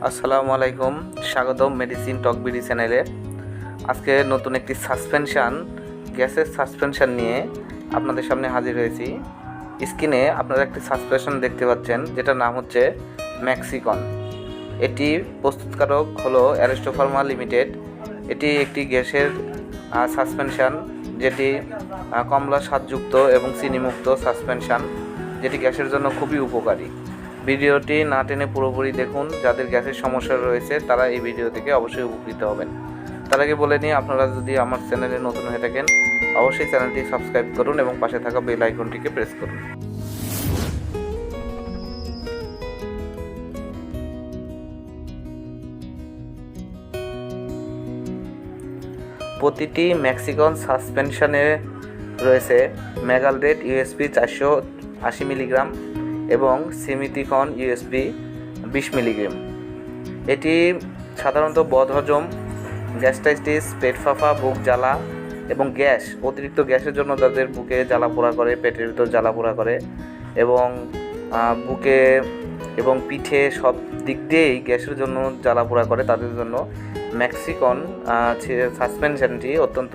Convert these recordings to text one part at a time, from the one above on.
আসসালামু আলাইকুম, স্বাগতম মেডিসিন টক বিডি চ্যানেলে। আজকে নতুন একটি গ্যাসের সাসপেনশন নিয়ে আপনাদের সামনে হাজির হয়েছি। স্ক্রিনে আপনারা একটি সাসপেনশন দেখতে পাচ্ছেন, যেটার নাম হচ্ছে ম্যাক্সিকন। এটি প্রস্তুতকারক হলো অ্যারিস্টো ফার্মা লিমিটেড। এটি একটি গ্যাসের সাসপেনশন, যেটি কমলা স্বাদযুক্ত এবং চিনিমুক্ত সাসপেনশন, যেটি গ্যাসের জন্য খুবই উপকারী। ভিডিওটি না টেনে পুরোপুরি দেখুন। যাদের গ্যাসের সমস্যা রয়েছে তারা এই ভিডিও থেকে অবশ্যই উপকৃত হবেন। তার আগে বলে নিই, আপনারা যদি আমার চ্যানেলে নতুন হয়ে থাকেন অবশ্যই চ্যানেলটি সাবস্ক্রাইব করুন এবং পাশে থাকা বেল আইকনটিকে প্রেস করুন। প্রতিটি ম্যাক্সিকন সাসপেনশনে রয়েছে ম্যাগালডেট ইউএসপি 480 মিলিগ্রাম এবং সিমিথিকন ইউএসপি 20 মিলিগ্রাম। এটি সাধারণত বদহজম, গ্যাস্ট্রাইটিস, পেট ফাঁপা, বুক জ্বালা এবং অতিরিক্ত গ্যাসের জন্য যাদের বুকে জ্বালা পোড়া করে, পেটের ভিতর জ্বালা পোড়া করে এবং বুকে এবং পিঠে সব দিক দিয়েই গ্যাসের জন্য জ্বালা পোড়া করে, তাদের জন্য ম্যাক্সিকন সাসপেনশনটি অত্যন্ত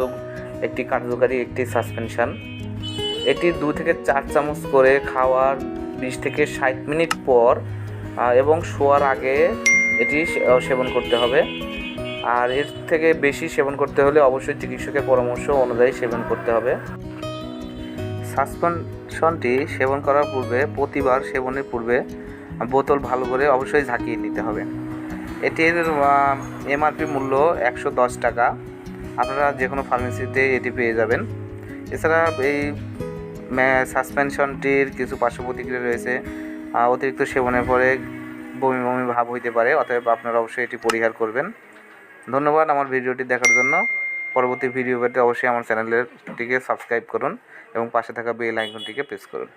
একটি কার্যকারী একটি সাসপেনশন। এটি 2 থেকে 4 চামচ করে খাওয়ার 20 থেকে 60 মিনিট পর এবং শোয়ার আগে এটি সেবন করতে হবে। আর এর থেকে বেশি সেবন করতে হলে অবশ্যই চিকিৎসকের পরামর্শ অনুযায়ী সেবন করতে হবে। সাসপেনশনটি সেবন করার পূর্বে, প্রতিবার সেবনের পূর্বে বোতল ভালো করে অবশ্যই ঝাঁকিয়ে নিতে হবে। এটির এমআরপি মূল্য 110 টাকা। আপনারা যে কোনো ফার্মেসিতে এটি পেয়ে যাবেন। এছাড়া এই সাসপেনশনটির কিছু পার্শ্ব প্রতিক্রিয়া রয়েছে। অতিরিক্ত সেবনের পরে বমি বমি ভাব হইতে পারে, অতএব আপনারা অবশ্যই এটি পরিহার করবেন। ধন্যবাদ আমার ভিডিওটি দেখার জন্য। পরবর্তী ভিডিও পেতে অবশ্যই আমার চ্যানেলটিকে সাবস্ক্রাইব করুন এবং পাশে থাকা বেল আইকনটিকে প্রেস করুন।